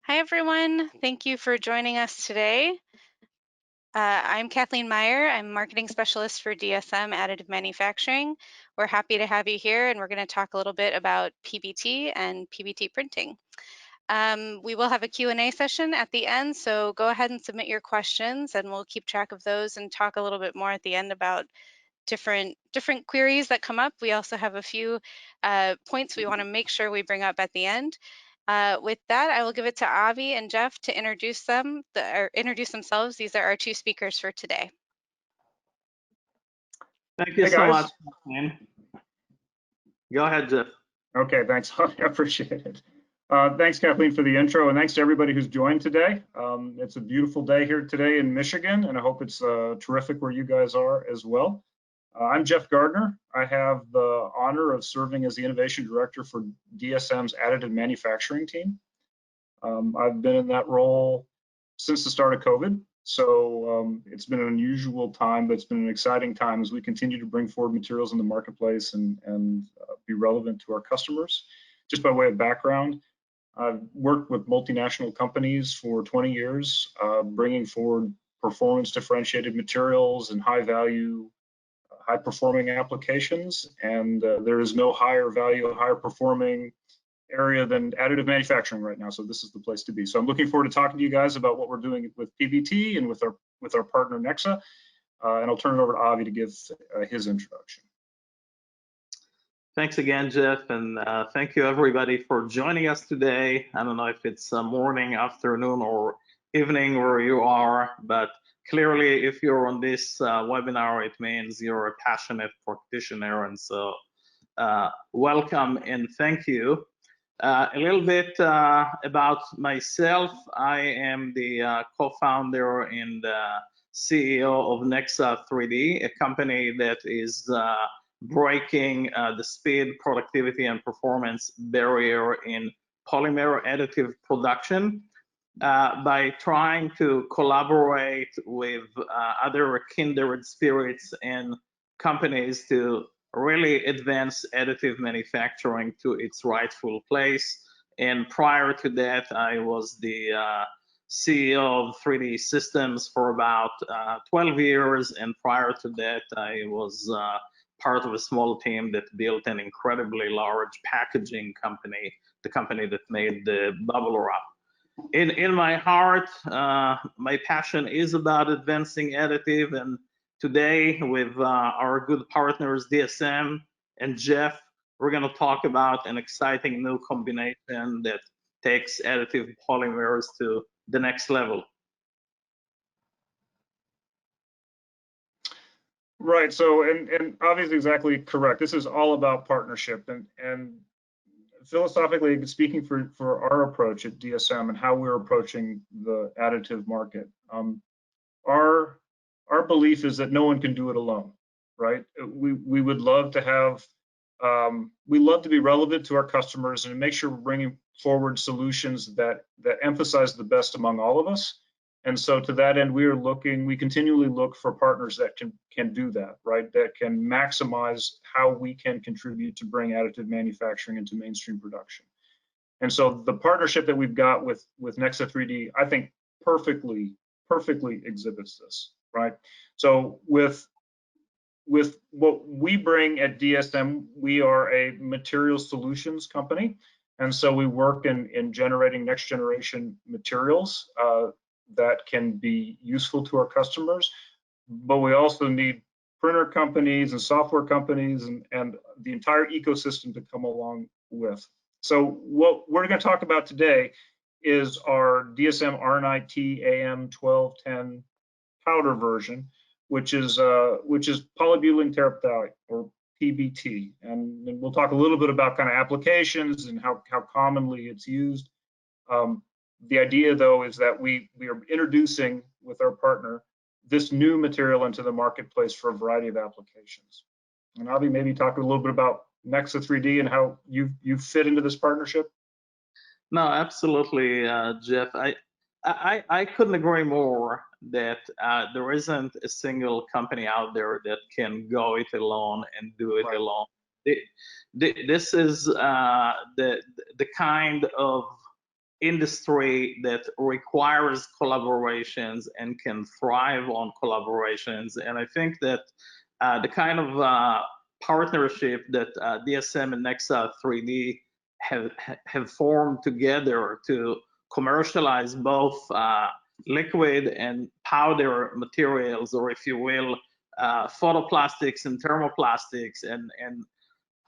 Hi, everyone. Thank you for joining us today. I'm Kathleen Meyer. I'm Marketing Specialist for DSM Additive Manufacturing. We're happy to have you here, and we're going to talk a little bit about PBT and PBT printing. We will have a Q&A session at the end, so go ahead and submit your questions, and we'll keep track of those and talk a little bit more at the end about different queries that come up. We also have a few points we want to make sure we bring up at the end. With that, I will give it to Avi and Jeff to introduce introduce themselves. These are our two speakers for today. Thank you so much, Kathleen. Go ahead, Jeff. Okay, thanks. I appreciate it. Thanks, Kathleen, for the intro, and thanks to everybody who's joined today. It's a beautiful day here today in Michigan, and I hope it's terrific where you guys are as well. I'm Jeff Gardner. I have the honor of serving as the Innovation Director for DSM's Additive Manufacturing team. I've been in that role since the start of COVID, so it's been an unusual time, but it's been an exciting time as we continue to bring forward materials in the marketplace and be relevant to our customers. Just by way of background, I've worked with multinational companies for 20 years, bringing forward performance differentiated materials and high value, high performing applications. And there is no higher value, higher performing area than additive manufacturing right now. So this is the place to be. So I'm looking forward to talking to you guys about what we're doing with PBT and with our partner Nexa. And I'll turn it over to Avi to give his introduction. Thanks again, Jeff, and thank you everybody for joining us today. I don't know if it's morning, afternoon, or evening where you are, but clearly if you're on this webinar, it means you're a passionate practitioner, and so welcome and thank you. A little bit about myself. I am the co-founder and CEO of Nexa 3D, a company that is breaking the speed, productivity, and performance barrier in polymer additive production by trying to collaborate with other kindred spirits and companies to really advance additive manufacturing to its rightful place. And prior to that, I was the CEO of 3D Systems for about 12 years. And prior to that, I was part of a small team that built an incredibly large packaging company, the company that made the bubble wrap. In my heart, my passion is about advancing additive, and today with our good partners DSM and Jeff, we're going to talk about an exciting new combination that takes additive polymers to the next level. Right. So, and obviously exactly correct. This is all about partnership, and philosophically speaking, for our approach at DSM and how we're approaching the additive market, our belief is that no one can do it alone. Right. We would love to have, we love to be relevant to our customers and make sure we're bringing forward solutions that emphasize the best among all of us. And so to that end, we continually look for partners that can do that, right? That can maximize how we can contribute to bring additive manufacturing into mainstream production. And so the partnership that we've got with Nexa 3D, I think perfectly exhibits this, right? So with what we bring at DSM, we are a material solutions company. And so we work in generating next generation materials that can be useful to our customers, but we also need printer companies and software companies and the entire ecosystem to come along with. So what we're going to talk about today is our DSM R9T AM1210 powder version, which is polybutylene terephthalate, or PBT, and we'll talk a little bit about kind of applications and how commonly it's used. The idea, though, is that we are introducing with our partner this new material into the marketplace for a variety of applications. And Avi, maybe talk a little bit about Nexa 3D and how you fit into this partnership. No, absolutely, Jeff. I couldn't agree more that there isn't a single company out there that can go it alone and do it alone. This is the kind of industry that requires collaborations and can thrive on collaborations. And I think that the kind of partnership that DSM and Nexa 3D have formed together to commercialize both liquid and powder materials, or if you will, photoplastics and thermoplastics, and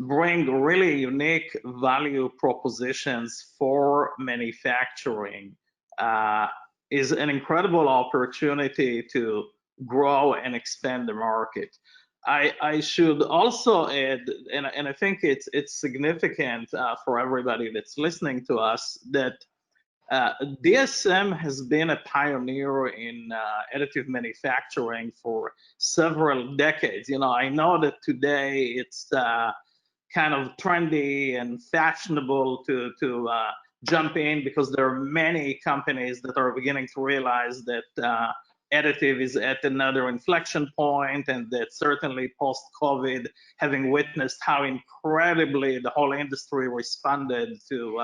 bring really unique value propositions for manufacturing is an incredible opportunity to grow and expand the market. I should also add, and I think it's significant for everybody that's listening to us, that DSM has been a pioneer in additive manufacturing for several decades. I know that today it's kind of trendy and fashionable to jump in, because there are many companies that are beginning to realize that additive is at another inflection point, and that certainly post-COVID, having witnessed how incredibly the whole industry responded to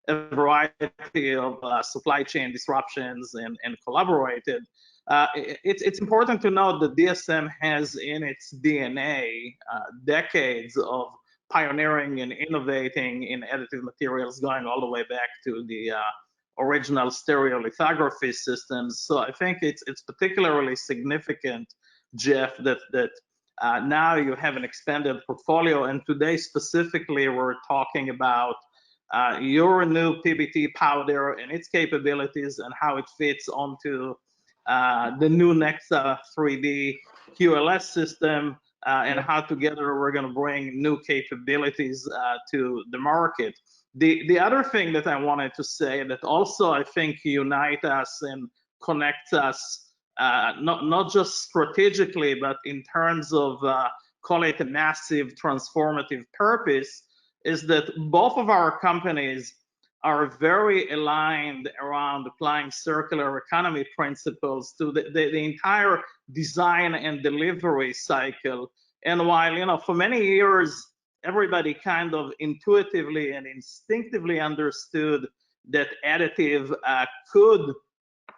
a variety of supply chain disruptions and collaborated. It's important to note that DSM has in its DNA decades of pioneering and innovating in additive materials, going all the way back to the original stereolithography systems. So I think it's particularly significant, Jeff, that now you have an expanded portfolio. And today specifically, we're talking about your new PBT powder and its capabilities and how it fits onto the new Nexa 3D QLS system, and how together we're going to bring new capabilities to the market. The other thing that I wanted to say that also I think unite us and connect us, not just strategically, but in terms of call it a massive transformative purpose, is that both of our companies are very aligned around applying circular economy principles to the entire design and delivery cycle. And while, for many years, everybody kind of intuitively and instinctively understood that additive could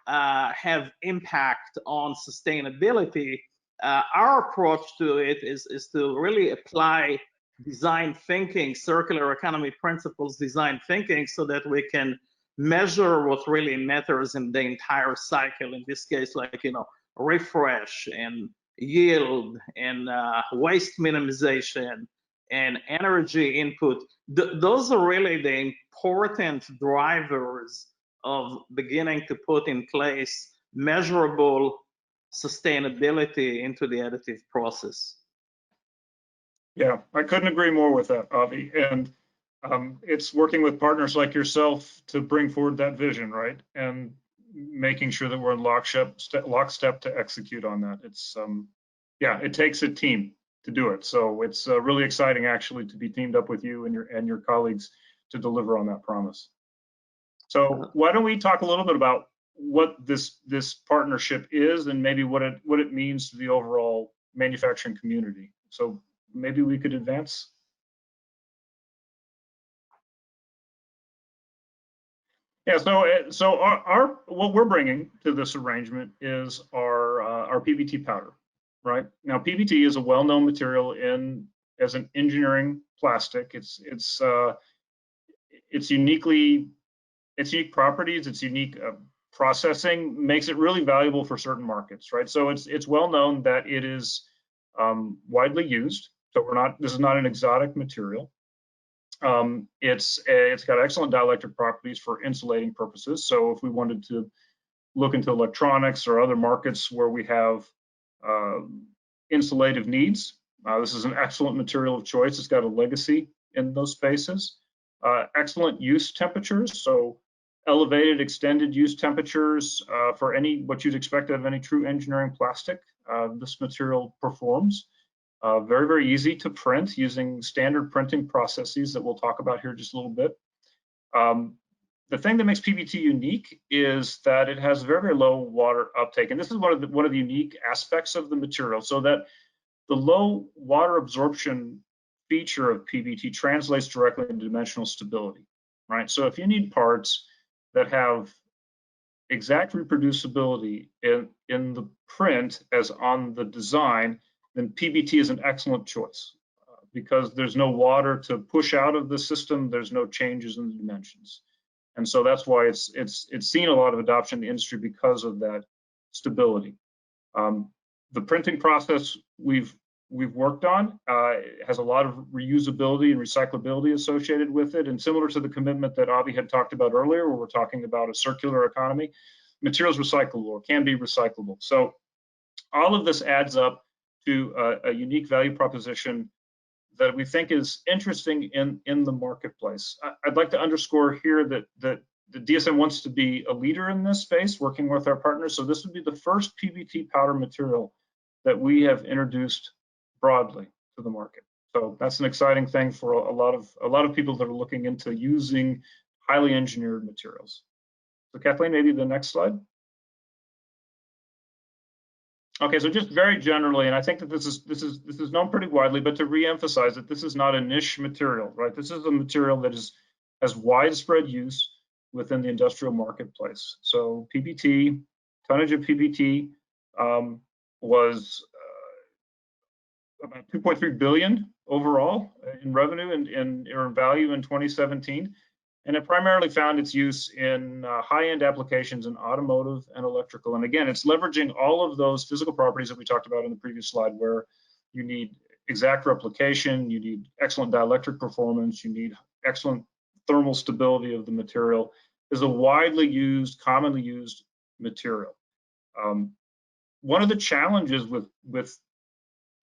have impact on sustainability, our approach to it is to really apply design thinking, circular economy principles design thinking, so that we can measure what really matters in the entire cycle. In this case, like, refresh and yield and waste minimization and energy input. Those are really the important drivers of beginning to put in place measurable sustainability into the additive process. Yeah, I couldn't agree more with that, Avi. And it's working with partners like yourself to bring forward that vision, right? And making sure that we're in lockstep to execute on that. It's yeah, it takes a team to do it. So it's really exciting, actually, to be teamed up with you and your colleagues to deliver on that promise. So why don't we talk a little bit about what this partnership is, and maybe what it means to the overall manufacturing community. So maybe we could advance. Yeah, so our what we're bringing to this arrangement is our PBT powder, right? Now, PBT is a well-known material as an engineering plastic. Its unique properties, its unique processing makes it really valuable for certain markets, right? So it's well known that it is widely used. So this is not an exotic material. It's got excellent dielectric properties for insulating purposes. So if we wanted to look into electronics or other markets where we have insulative needs, this is an excellent material of choice. It's got a legacy in those spaces. Excellent use temperatures, so elevated extended use temperatures for what you'd expect out of any true engineering plastic. This material performs. Very, very easy to print using standard printing processes that we'll talk about here just a little bit. The thing that makes PBT unique is that it has very, very low water uptake, and this is one of the unique aspects of the material. So that the low water absorption feature of PBT translates directly into dimensional stability, right? So if you need parts that have exact reproducibility in the print as on the design, then PBT is an excellent choice because there's no water to push out of the system. There's no changes in the dimensions. And so that's why it's seen a lot of adoption in the industry because of that stability. The printing process we've worked on has a lot of reusability and recyclability associated with it. And similar to the commitment that Avi had talked about earlier, where we're talking about a circular economy, materials recyclable or can be recyclable. So all of this adds up to a unique value proposition that we think is interesting in the marketplace. I'd like to underscore here that the DSM wants to be a leader in this space, working with our partners. So this would be the first PBT powder material that we have introduced broadly to the market. So that's an exciting thing for a lot of people that are looking into using highly engineered materials. So Kathleen, maybe the next slide. Okay, so just very generally, and I think that this is known pretty widely, but to reemphasize that this is not a niche material, right? This is a material that has widespread use within the industrial marketplace. So PBT, tonnage of PBT was about 2.3 billion overall in revenue and or in value in 2017. And it primarily found its use in high-end applications in automotive and electrical. And again, it's leveraging all of those physical properties that we talked about in the previous slide, where you need exact replication, you need excellent dielectric performance, you need excellent thermal stability of the material. Is a widely used, commonly used material. One of the challenges with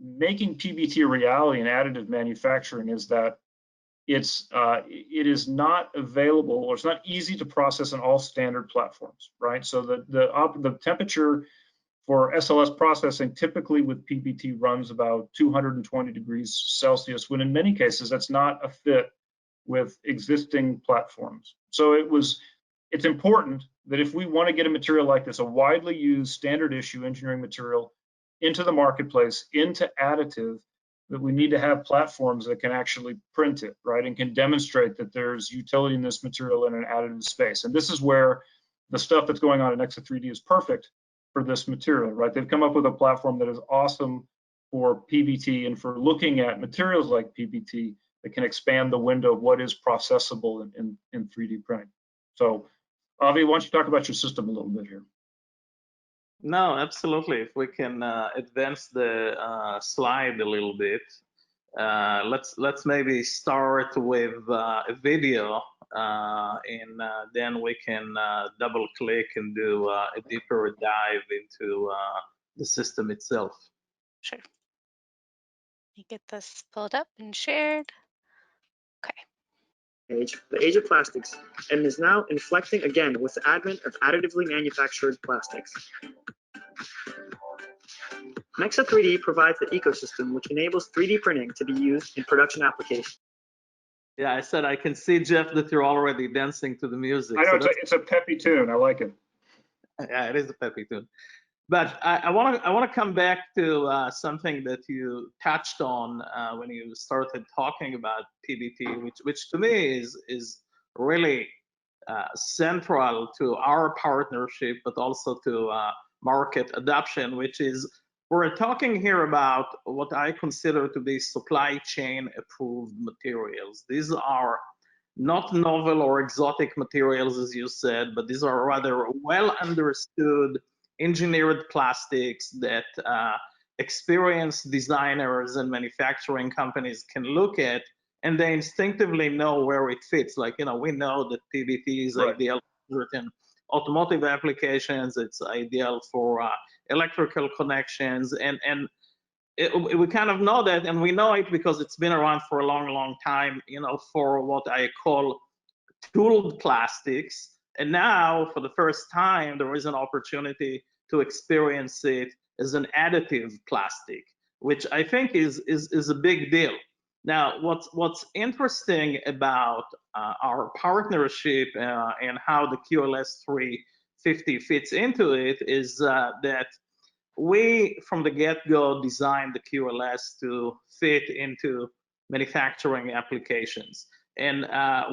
making PBT a reality in additive manufacturing is that it is not available, or it's not easy to process on all standard platforms, right? So the temperature for SLS processing typically with PBT runs about 220 degrees Celsius, when in many cases that's not a fit with existing platforms. So it's important that if we want to get a material like this, a widely used standard issue engineering material, into the marketplace, into additive, that we need to have platforms that can actually print it, right, and can demonstrate that there's utility in this material in an additive space. And this is where the stuff that's going on in Exa3D is perfect for this material, right? They've come up with a platform that is awesome for PBT and for looking at materials like PBT that can expand the window of what is processable in 3D printing. So, Avi, why don't you talk about your system a little bit here? No, absolutely. If we can advance the slide a little bit, let's maybe start with a video, and then we can double click and do a deeper dive into the system itself. Sure. Let me get this pulled up and shared. Okay. The age of plastics, and is now inflecting again with the advent of additively manufactured plastics. Exa3D provides the ecosystem which enables 3D printing to be used in production applications. Yeah, I said I can see, Jeff, that you're already dancing to the music. I know, so it's a peppy tune. I like it. Yeah, it is a peppy tune. But I want to come back to something that you touched on when you started talking about PBT, which to me is really central to our partnership, but also to market adoption, which is we're talking here about what I consider to be supply chain approved materials. These are not novel or exotic materials, as you said, but these are rather well understood engineered plastics that experienced designers and manufacturing companies can look at, and they instinctively know where it fits. Like, you know, we know that PBT is ideal for certain automotive applications. It's ideal for electrical connections, and we kind of know that, and we know it because it's been around for a long, long time, you know, for what I call tooled plastics. And now, for the first time, there is an opportunity to experience it as an additive plastic, which I think is a big deal. Now, what's interesting about our partnership and how the QLS 350 fits into it is that we, from the get-go, designed the QLS to fit into manufacturing applications. And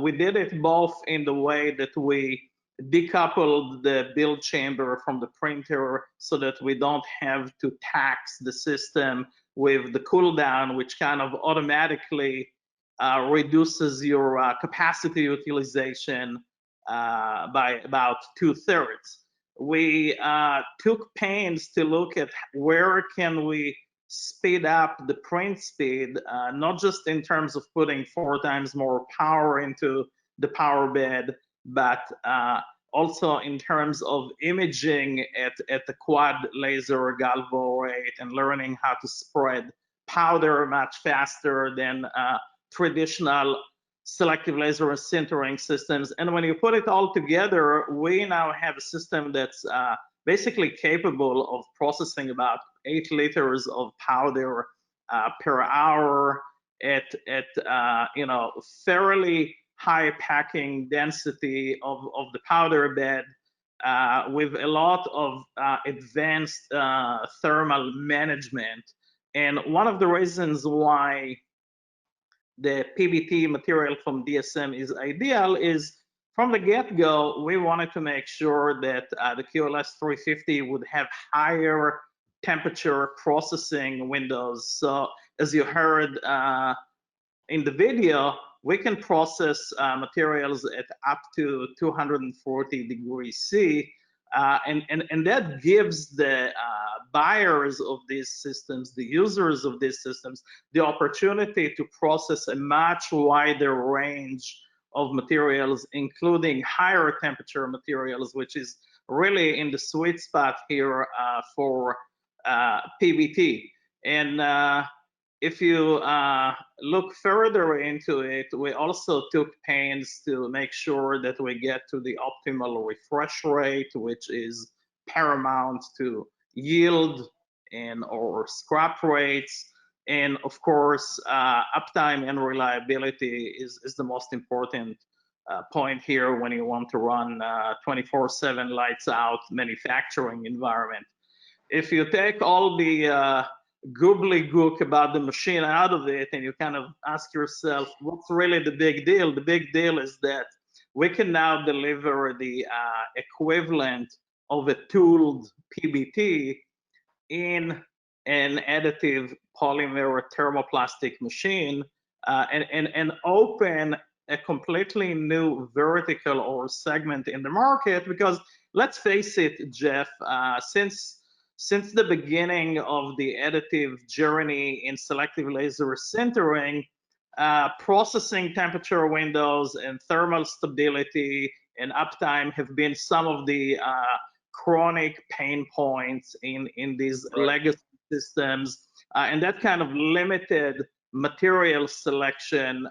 we did it both in the way that we decoupled the build chamber from the printer so that we don't have to tax the system with the cool down, which kind of automatically reduces your capacity utilization by about 2/3. We took pains to look at where can we speed up the print speed, not just in terms of putting 4 times more power into the power bed, but also in terms of imaging at the quad laser galvo rate and learning how to spread powder much faster than traditional selective laser sintering systems. And when you put it all together, we now have a system that's basically capable of processing about 8 liters of powder per hour at fairly high packing density of the powder bed with a lot of advanced thermal management. And one of the reasons why the PBT material from DSM is ideal is from the get-go, we wanted to make sure that the QLS 350 would have higher temperature processing windows. So as you heard in the video, we can process materials at up to 240 degrees C. And that gives the buyers of these systems, the users of these systems, the opportunity to process a much wider range of materials, including higher temperature materials, which is really in the sweet spot here for PBT. And if you look further into it, we also took pains to make sure that we get to the optimal refresh rate, which is paramount to yield or scrap rates. And of course, uptime and reliability is the most important point here when you want to run 24/7 lights out manufacturing environment. If you take all the gobbledygook about the machine out of it and you kind of ask yourself, what's really the big deal? The big deal is that we can now deliver the equivalent of a tooled PBT in an additive polymer thermoplastic machine and open a completely new vertical or segment in the market. Because let's face it, Jeff, since the beginning of the additive journey in selective laser sintering, processing temperature windows and thermal stability and uptime have been some of the chronic pain points in these legacy systems, and that kind of limited material selection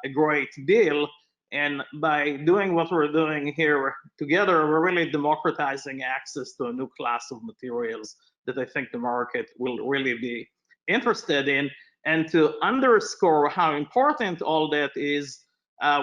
a great deal. And by doing what we're doing here together, we're really democratizing access to a new class of materials that I think the market will really be interested in. And to underscore how important all that is,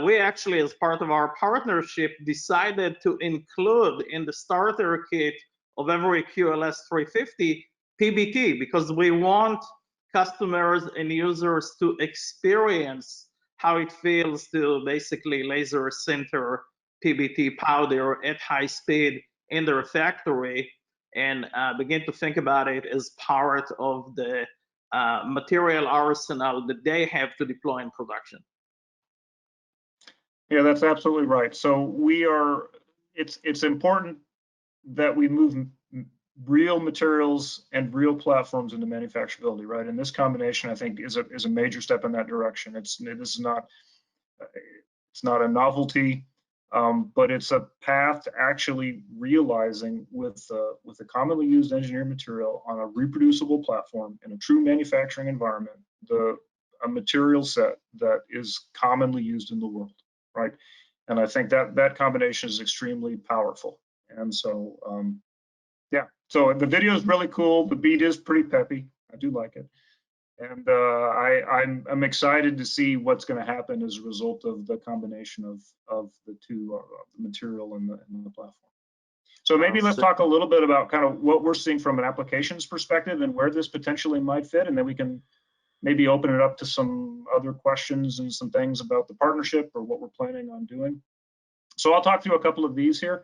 we actually, as part of our partnership, decided to include in the starter kit of every QLS 350 PBT, because we want customers and users to experience how it feels to basically laser sinter PBT powder at high speed in their factory and begin to think about it as part of the material arsenal that they have to deploy in production. Yeah, that's absolutely right. So it's important that we move real materials and real platforms into manufacturability, right? And this combination, I think, is a major step in that direction. This is not a novelty, but it's a path to actually realizing with a commonly used engineered material on a reproducible platform in a true manufacturing environment, a material set that is commonly used in the world, right? And I think that combination is extremely powerful. And so, yeah, so the video is really cool. The beat is pretty peppy. I do like it. And I'm excited to see what's going to happen as a result of the combination of the two, the material and the platform. So maybe let's talk a little bit about kind of what we're seeing from an applications perspective and where this potentially might fit, and then we can maybe open it up to some other questions and some things about the partnership or what we're planning on doing. So I'll talk through a couple of these here.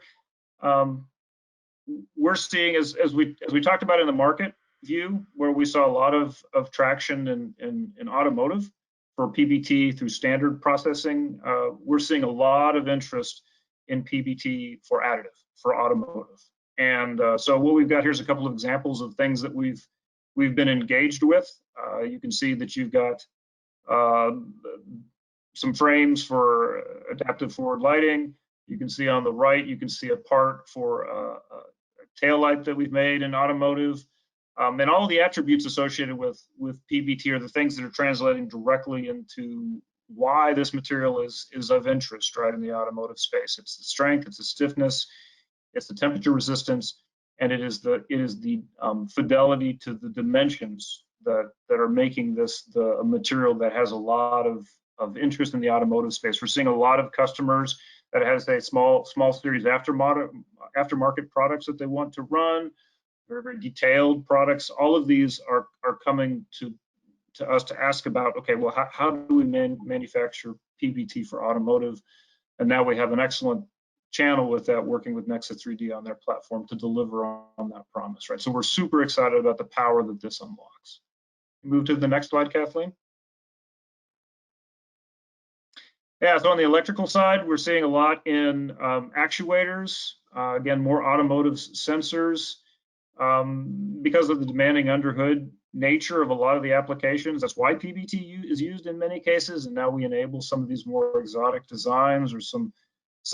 We're seeing, as we talked about in the market view, where we saw a lot of traction in automotive for PBT through standard processing, we're seeing a lot of interest in PBT for additive for automotive. And so what we've got here is a couple of examples of things that we've been engaged with. You can see that you've got some frames for adaptive forward lighting. You can see on the right, you can see a part for a tail light that we've made in automotive. And all the attributes associated with PBT are the things that are translating directly into why this material is of interest, right, in the automotive space. It's the strength, it's the stiffness, it's the temperature resistance, and it is the fidelity to the dimensions that are making this a material that has a lot of interest in the automotive space. We're seeing a lot of customers that has a small series aftermarket products that they want to run, very detailed products. All of these are coming to us to ask about, okay, well, how do we manufacture PBT for automotive? And now we have an excellent channel with that, working with Nexa 3D on their platform to deliver on that promise, right? So we're super excited about the power that this unlocks. Move to the next slide, Kathleen. Yeah, so on the electrical side, we're seeing a lot in actuators, again, more automotive sensors. Because of the demanding underhood nature of a lot of the applications, that's why PBT is used in many cases, and now we enable some of these more exotic designs, or some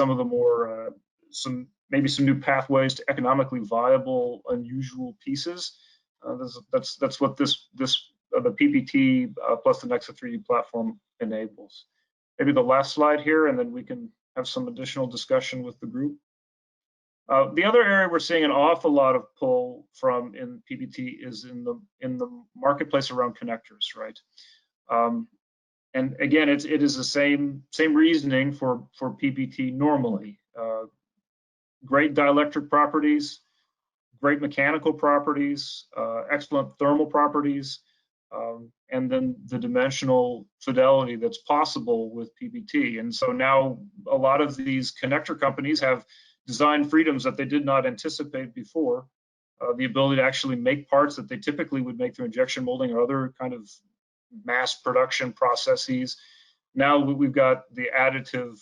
of the more, maybe some new pathways to economically viable, unusual pieces. That's what the PBT plus the Nexa 3D platform enables. Maybe the last slide here, and then we can have some additional discussion with the group. The other area we're seeing an awful lot of pull from in PBT is in the marketplace around connectors, right? And again, it is the same reasoning for PBT normally. Great dielectric properties, great mechanical properties, excellent thermal properties, and then the dimensional fidelity that's possible with PBT. And so now a lot of these connector companies have design freedoms that they did not anticipate before, the ability to actually make parts that they typically would make through injection molding or other kind of mass production processes. Now we've got the additive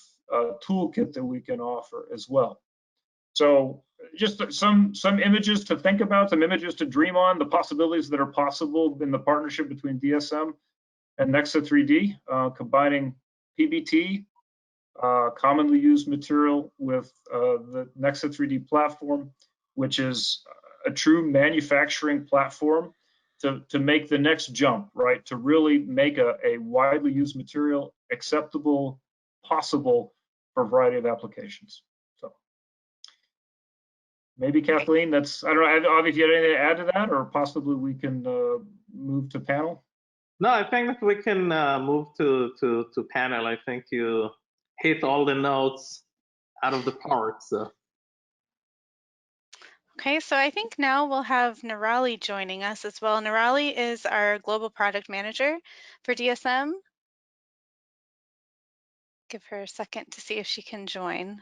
toolkit that we can offer as well. So just some images to think about, some images to dream on, the possibilities that are possible in the partnership between DSM and Nexa 3D, combining PBT, commonly used material, with the Nexa 3D platform, which is a true manufacturing platform to make the next jump, right? To really make a widely used material acceptable, possible for a variety of applications. So maybe Kathleen, I don't know, Avi, if you had anything to add to that, or possibly we can move to panel. No, I think that we can move to panel. I think you hit all the notes out of the park. So. Okay, so I think now we'll have Nirali joining us as well. Nirali is our global product manager for DSM. Give her a second to see if she can join.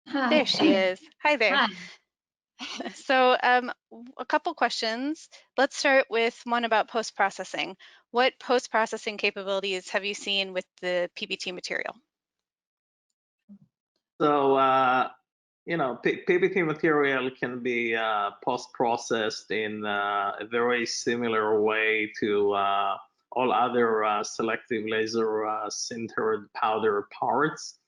Hi. There she is. Hi there. Hi. So a couple questions. Let's start with one about post-processing. What post-processing capabilities have you seen with the PBT material? So, PBT material can be post-processed in a very similar way to all other selective laser sintered powder parts.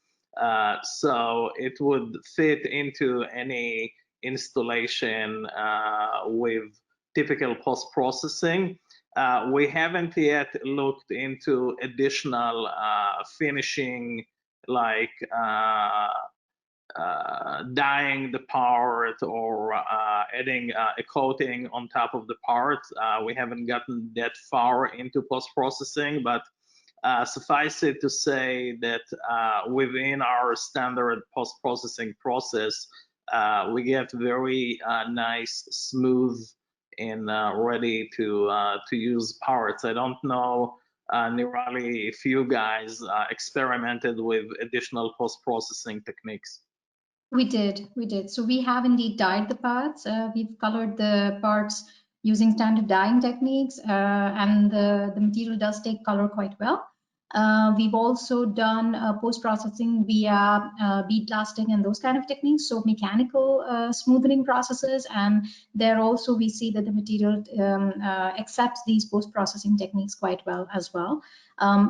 So it would fit into any installation with typical post-processing. We haven't yet looked into additional finishing, like dyeing the part or adding a coating on top of the part. We haven't gotten that far into post-processing, but suffice it to say that within our standard post-processing process, we get very nice, smooth, and ready to use parts. I don't know Nirali, if you guys experimented with additional post-processing techniques. We did. So we have indeed dyed the parts. We've colored the parts using standard dyeing techniques, and the material does take color quite well. We've also done post-processing via bead blasting and those kind of techniques, so mechanical smoothing processes. And there also we see that the material accepts these post-processing techniques quite well as well.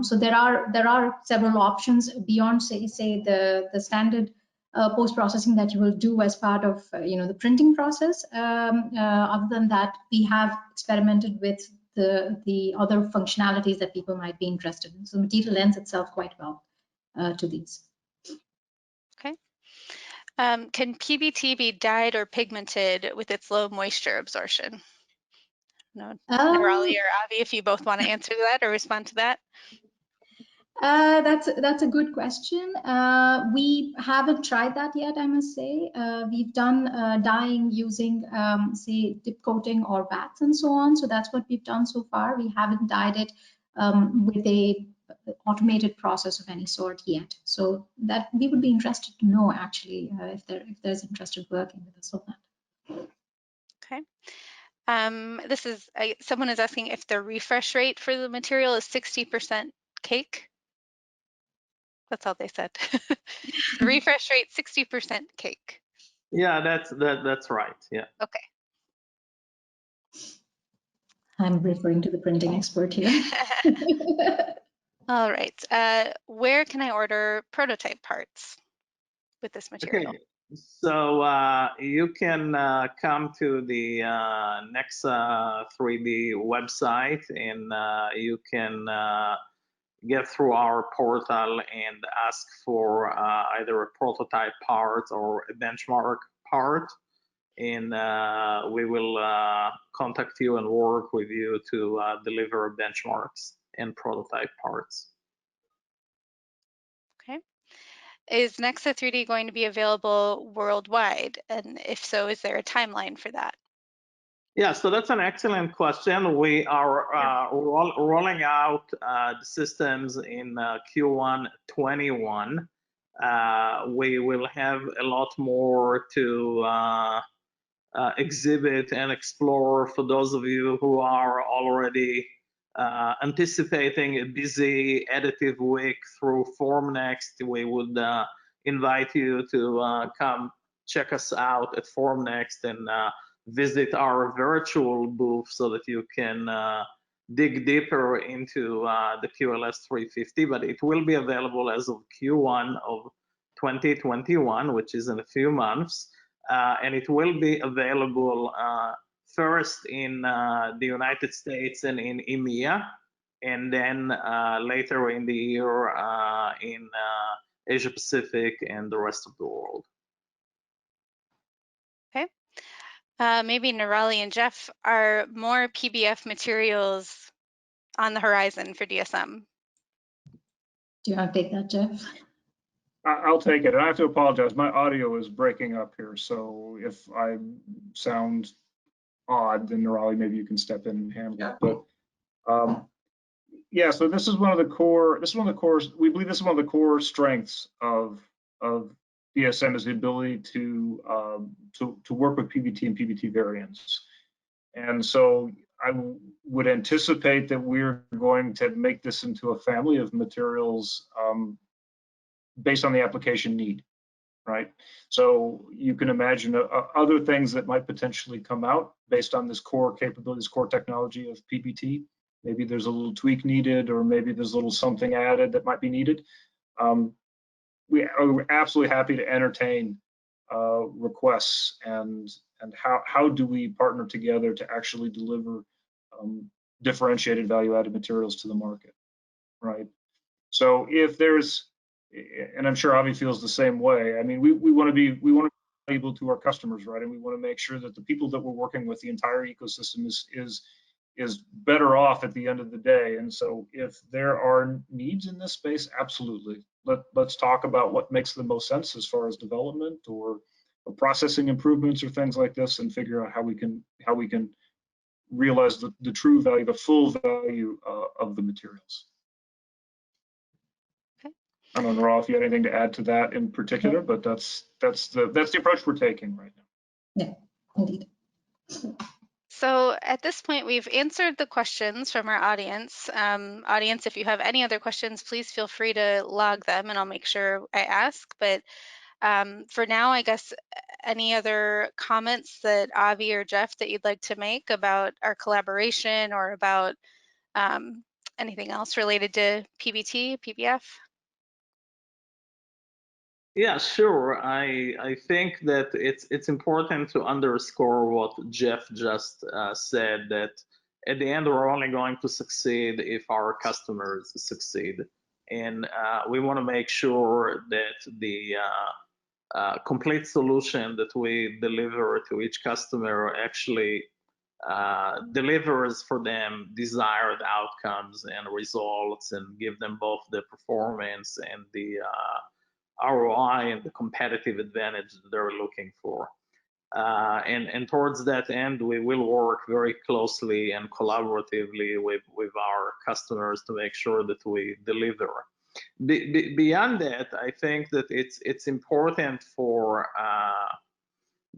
So there are several options beyond say the standard post-processing that you will do as part of the printing process. Other than that, we have experimented with the other functionalities that people might be interested in. So the material lends itself quite well to these. Okay. Can PBT be dyed or pigmented with its low moisture absorption? No, Nirali or Avi, if you both want to answer that or respond to that. That's a good question. We haven't tried that yet, I must say. We've done dyeing using, say, dip coating or bats and so on. So that's what we've done so far. We haven't dyed it with a automated process of any sort yet. So that we would be interested to know actually if there's interest in working with us on that. Okay. This is someone is asking if the refresh rate for the material is 60% cake. That's all they said. The refresh rate 60% cake. Yeah, that's right. Yeah. Okay. I'm referring to the printing expert here. All right. Where can I order prototype parts with this material? Okay. So you can come to the Nexa 3D website, and you can get through our portal and ask for either a prototype part or a benchmark part, and we will contact you and work with you to deliver benchmarks and prototype parts. Okay. Is Nexa 3D going to be available worldwide? And if so, is there a timeline for that? Yeah, so that's an excellent question. We are rolling out the systems in Q1 21. We will have a lot more to exhibit and explore for those of you who are already anticipating a busy additive week through Formnext. We would invite you to come check us out at Formnext and visit our virtual booth so that you can dig deeper into the QLS 350, but it will be available as of Q1 of 2021, which is in a few months. And it will be available first in the United States and in EMEA, and then later in the year in Asia Pacific and the rest of the world. Okay. Maybe Nirali and Jeff, are more PBF materials on the horizon for DSM? Do you want to take that, Jeff? I'll take it. I have to apologize. My audio is breaking up here, so if I sound odd, then Nirali, maybe you can step in and handle it. But yeah, so this is one of the core. We believe this is one of the core strengths of DSM, is the ability to work with PBT and PBT variants. And so I would anticipate that we're going to make this into a family of materials based on the application need, right? So you can imagine other things that might potentially come out based on this core capability, this core technology of PBT. Maybe there's a little tweak needed, or maybe there's a little something added that might be needed. We're absolutely happy to entertain requests and how do we partner together to actually deliver differentiated value-added materials to the market, right? So if there's, and I'm sure Avi feels the same way. I mean, we want to be valuable to our customers, right? And we want to make sure that the people that we're working with, the entire ecosystem is better off at the end of the day. And so if there are needs in this space, absolutely. Let's talk about what makes the most sense as far as development or processing improvements or things like this, and figure out how we can realize the true value, the full value of the materials. Okay. I don't know, Ra, if you had anything to add to that in particular, but that's the approach we're taking right now. Yeah, indeed. So at this point, we've answered the questions from our audience. Audience, if you have any other questions, please feel free to log them and I'll make sure I ask. But for now, I guess any other comments that Avi or Jeff that you'd like to make about our collaboration or about anything else related to PBT, PBF? Yeah, sure. I think that it's important to underscore what Jeff just said, that at the end we're only going to succeed if our customers succeed, and we want to make sure that the complete solution that we deliver to each customer actually delivers for them desired outcomes and results, and give them both the performance and the ROI and the competitive advantage that they're looking for. And towards that end, we will work very closely and collaboratively with our customers to make sure that we deliver. Beyond that, I think that it's important for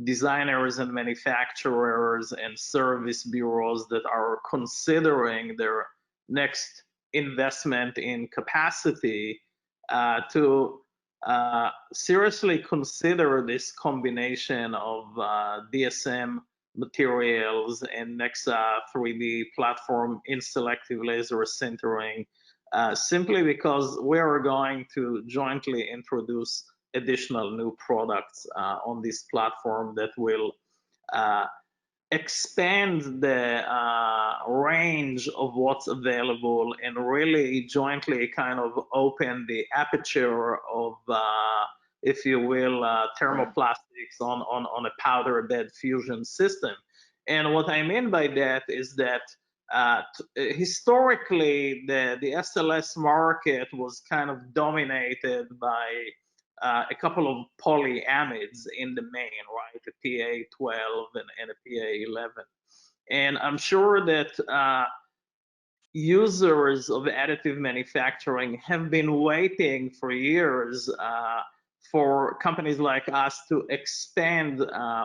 designers and manufacturers and service bureaus that are considering their next investment in capacity to seriously consider this combination of DSM materials and Nexa 3D platform in selective laser sintering, simply because we are going to jointly introduce additional new products on this platform that will expand the range of what's available and really jointly kind of open the aperture of, if you will, thermoplastics on a powder bed fusion system. And what I mean by that is that historically the SLS market was kind of dominated by a couple of polyamides in the main, right? A PA12 and a PA11. And I'm sure that users of additive manufacturing have been waiting for years for companies like us to expand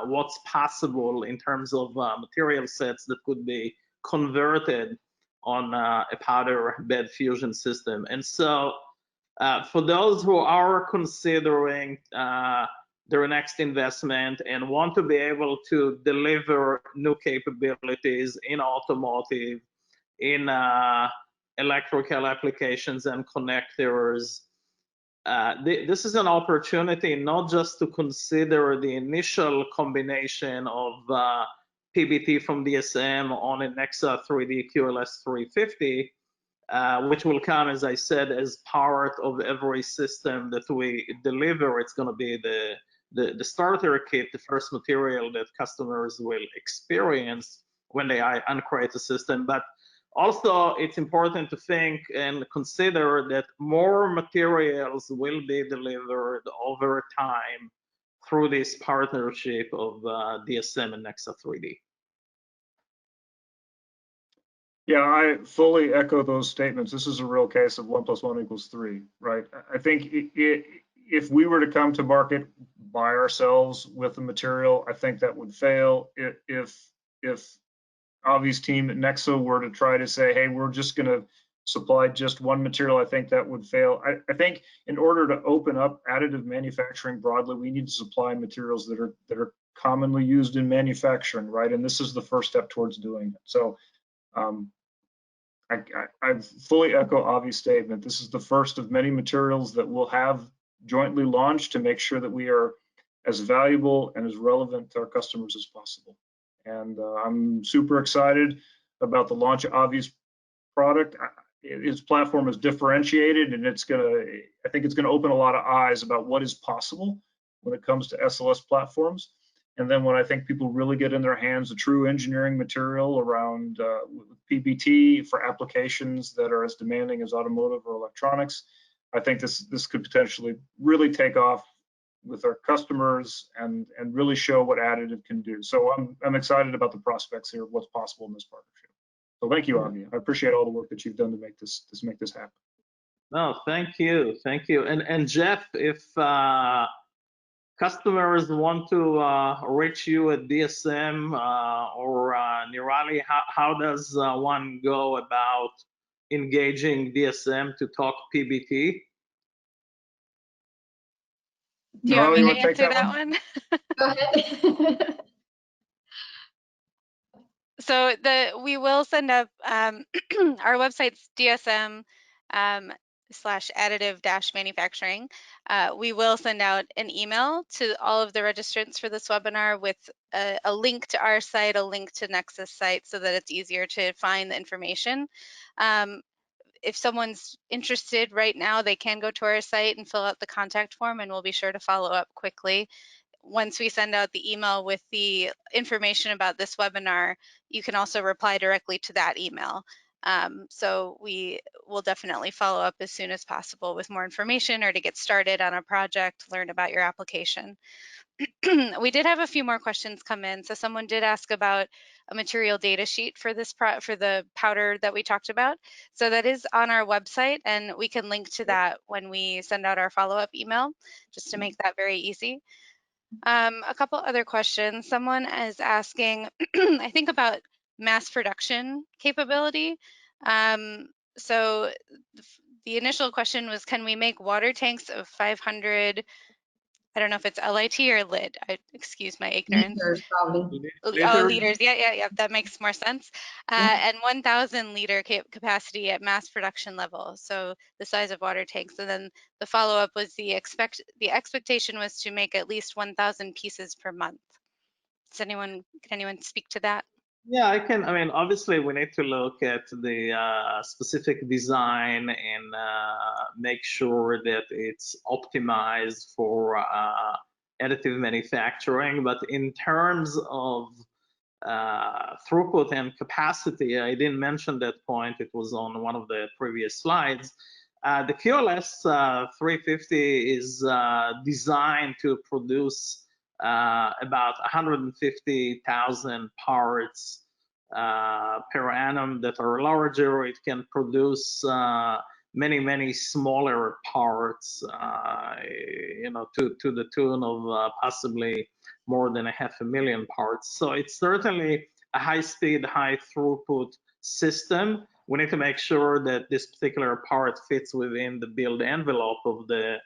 what's possible in terms of material sets that could be converted on a powder bed fusion system. And so for those who are considering their next investment and want to be able to deliver new capabilities in automotive, in electrical applications and connectors, this is an opportunity not just to consider the initial combination of PBT from DSM on a Nexa 3D QLS 350, which will come, as I said, as part of every system that we deliver. It's going to be the starter kit, the first material that customers will experience when they uncreate the system. But also, it's important to think and consider that more materials will be delivered over time through this partnership of DSM and Nexa 3D. Yeah, I fully echo those statements. This is a real case of 1 + 1 = 3, right? I think if we were to come to market by ourselves with the material, I think that would fail. If Avi's team at Nexa were to try to say, hey, we're just going to supply just one material, I think that would fail. I think in order to open up additive manufacturing broadly, we need to supply materials that are commonly used in manufacturing, right? And this is the first step towards doing it. So I fully echo Avi's statement. This is the first of many materials that we'll have jointly launched to make sure that we are as valuable and as relevant to our customers as possible. And I'm super excited about the launch of Avi's product. His platform is differentiated, and I think it's gonna open a lot of eyes about what is possible when it comes to SLS platforms. And then when I think people really get in their hands a true engineering material around PBT for applications that are as demanding as automotive or electronics, I think this could potentially really take off with our customers and really show what additive can do. So I'm excited about the prospects here of what's possible in this partnership. So thank you, Avi. I appreciate all the work that you've done to make this happen. No, thank you. And Jeff, if customers want to reach you at DSM or Nirali, how does one go about engaging DSM to talk PBT? Do you want Nirali, me you to want to take answer that that one? Go ahead. So we will send up our website's DSM slash additive dash manufacturing. We will send out an email to all of the registrants for this webinar with a link to our site, a link to Nexus site, so that it's easier to find the information. If someone's interested right now, they can go to our site and fill out the contact form, and we'll be sure to follow up quickly. Once we send out the email with the information about this webinar, you can also reply directly to that email. So we will definitely follow up as soon as possible with more information or to get started on a project, learn about your application. We did have a few more questions come in. So someone did ask about a material data sheet for this for the powder that we talked about. So that is on our website, and we can link to that when we send out our follow-up email, just to make that very easy. A couple other questions. Someone is asking, I think, about mass production capability. So the initial question was, can we make water tanks of 500, I don't know if it's LIT or lit, excuse my ignorance. Liters, probably. Oh, liters, yeah, that makes more sense. And 1,000 liter capacity at mass production level, so the size of water tanks. And then the follow-up was the expectation was to make at least 1,000 pieces per month. Can anyone speak to that? Yeah, I can. I mean, obviously, we need to look at the specific design and make sure that it's optimized for additive manufacturing. But in terms of throughput and capacity, I didn't mention that point. It was on one of the previous slides. The QLS 350 is designed to produce about 150,000 parts per annum that are larger. It can produce many smaller parts, to the tune of possibly more than 500,000 parts. So it's certainly a high-speed, high-throughput system. We need to make sure that this particular part fits within the build envelope of the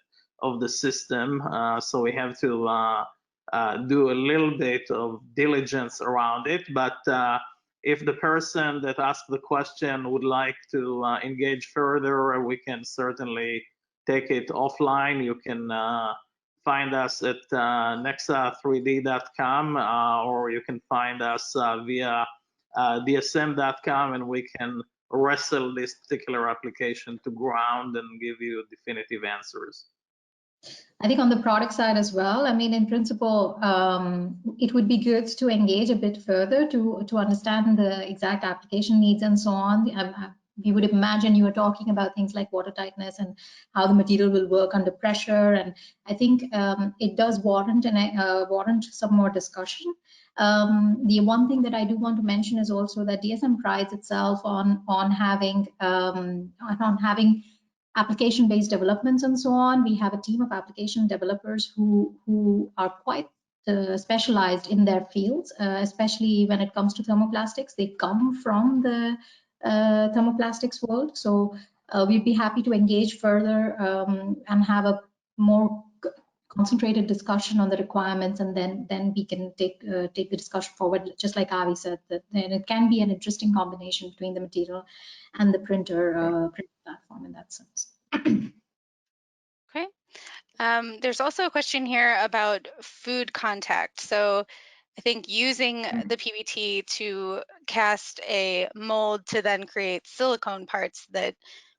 system. So we have to do a little bit of diligence around it. But if the person that asked the question would like to engage further, we can certainly take it offline. You can find us at nexa3d.com, or you can find us via dsm.com, and we can wrestle this particular application to ground and give you definitive answers. I think on the product side as well, I mean, in principle, it would be good to engage a bit further to understand the exact application needs and so on. We would imagine you are talking about things like water tightness and how the material will work under pressure. And I think it does warrant some more discussion. The one thing that I do want to mention is also that DSM prides itself on having application-based developments and so on. We have a team of application developers who are quite specialized in their fields, especially when it comes to thermoplastics. They come from the thermoplastics world, so we'd be happy to engage further and have a more concentrated discussion on the requirements, and then we can take the discussion forward, just like Avi said, that then it can be an interesting combination between the material and the printer platform in that sense. Okay. There's also a question here about food contact. So I think using the PBT to cast a mold to then create silicone parts that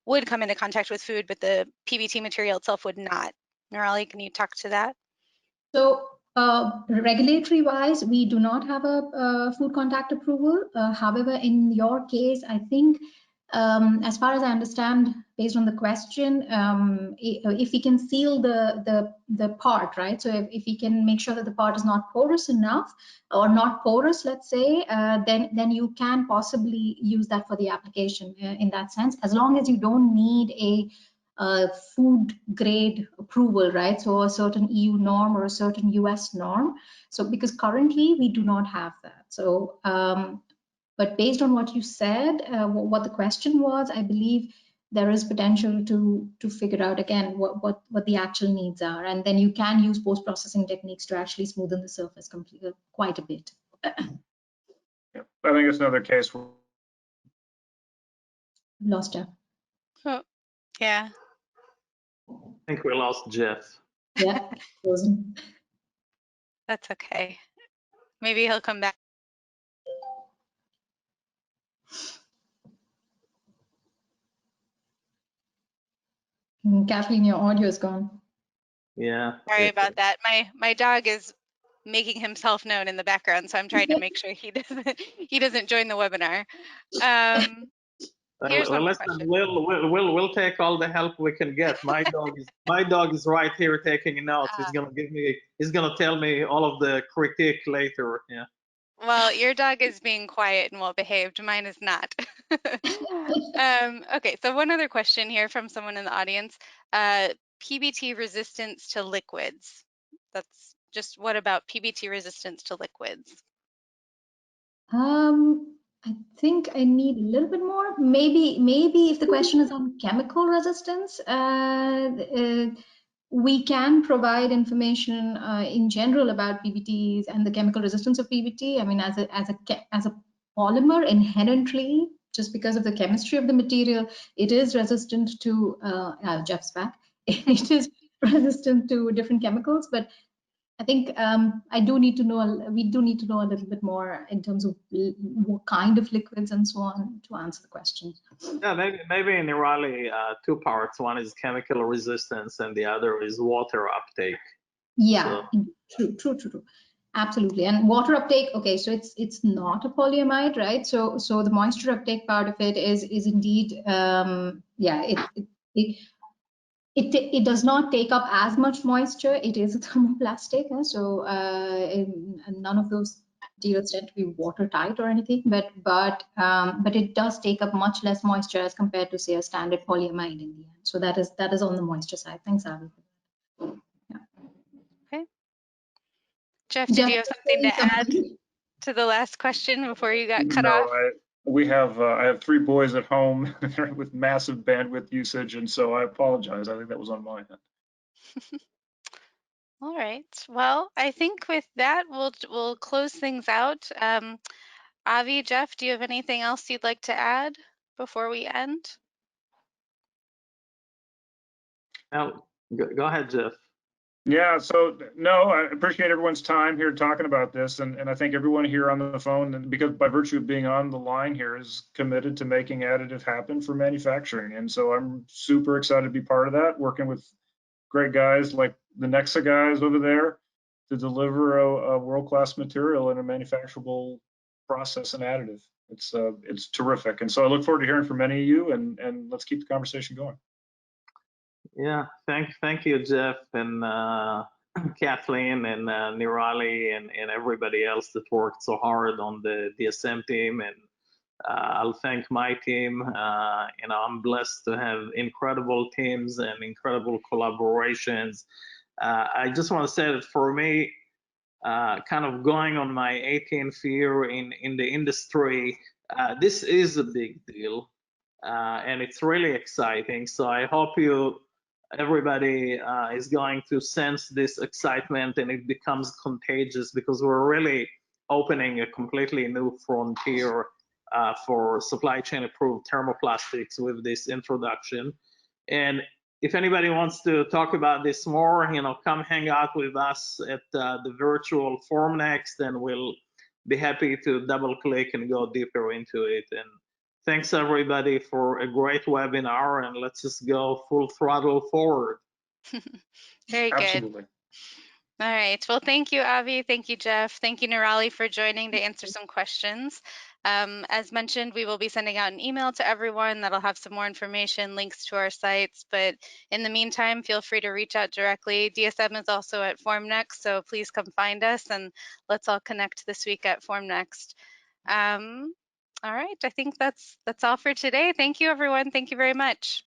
would come into contact with food, but the PBT material itself would not. Nirali, can you talk to that? So regulatory wise, we do not have a food contact approval. However, in your case, I think As far as I understand, based on the question, if we can seal the part, right? So if we can make sure that the part is not porous enough or not porous, let's say, then you can possibly use that for the application in that sense, as long as you don't need a food grade approval, right? So a certain EU norm or a certain US norm. So because currently we do not have that. So but based on what you said, what the question was, I believe there is potential to figure out again what the actual needs are, and then you can use post-processing techniques to actually smoothen the surface completely, quite a bit. Yeah, I think it's another case where Lost her. Oh, yeah. I think we lost Jeff. Yeah, frozen. That's okay. Maybe he'll come back. Kathleen, your audio is gone. Yeah. Sorry about that. My dog is making himself known in the background, so I'm trying to make sure he doesn't join the webinar. Here's Well, one listen, question. we'll take all the help we can get. My dog is right here taking notes. He's gonna tell me all of the critique later. Yeah. Well, your dog is being quiet and well behaved. Mine is not. Okay, so one other question here from someone in the audience. PBT resistance to liquids. That's just, what about PBT resistance to liquids? I think I need a little bit more. Maybe if the question is on chemical resistance, we can provide information in general about PBTs and the chemical resistance of PBT. I mean, as a polymer inherently, just because of the chemistry of the material, it is resistant to Jeff's back. It is resistant to different chemicals, but I think we do need to know a little bit more in terms of what kind of liquids and so on to answer the question. Yeah, maybe in Nirali, two parts. One is chemical resistance, and the other is water uptake. Yeah, so. True. Absolutely. And water uptake, okay, so it's not a polyamide, right? So the moisture uptake part of it is indeed it does not take up as much moisture. It is a thermoplastic, so none of those materials tend to be watertight or anything, but it does take up much less moisture as compared to, say, a standard polyamide in the end. So that is on the moisture side. Thanks, Avi. Yeah. Okay. Jeff, did you have something to add to the last question before you got cut off? I have 3 boys at home with massive bandwidth usage, and so I apologize. I think that was on my end. All right. Well, I think with that, we'll close things out. Avi, Jeff, do you have anything else you'd like to add before we end? Go ahead, Jeff. Yeah, so no, I appreciate everyone's time here talking about this, and I think everyone here on the phone, and because by virtue of being on the line here, is committed to making additive happen for manufacturing. And so I'm super excited to be part of that, working with great guys like the Nexa guys over there to deliver a world-class material in a manufacturable process and additive. It's terrific. And so I look forward to hearing from many of you, and let's keep the conversation going. Yeah, thank you, Jeff, and Kathleen, and Nirali, and everybody else that worked so hard on the DSM team. And I'll thank my team. I'm blessed to have incredible teams and incredible collaborations. I just want to say that for me, kind of going on my 18th year in the industry, this is a big deal, and it's really exciting. So I hope everybody is going to sense this excitement and it becomes contagious, because we're really opening a completely new frontier for supply chain approved thermoplastics with this introduction. And if anybody wants to talk about this more, come hang out with us at the virtual forum next, and we'll be happy to double click and go deeper into it. And thanks everybody for a great webinar, and let's just go full throttle forward. Very good. Absolutely. All right. Well, thank you, Avi. Thank you, Jeff. Thank you, Nirali, for joining to answer some questions. As mentioned, we will be sending out an email to everyone that'll have some more information, links to our sites. But in the meantime, feel free to reach out directly. DSM is also at FormNext, so please come find us and let's all connect this week at FormNext. All right, I think that's all for today. Thank you, everyone. Thank you very much.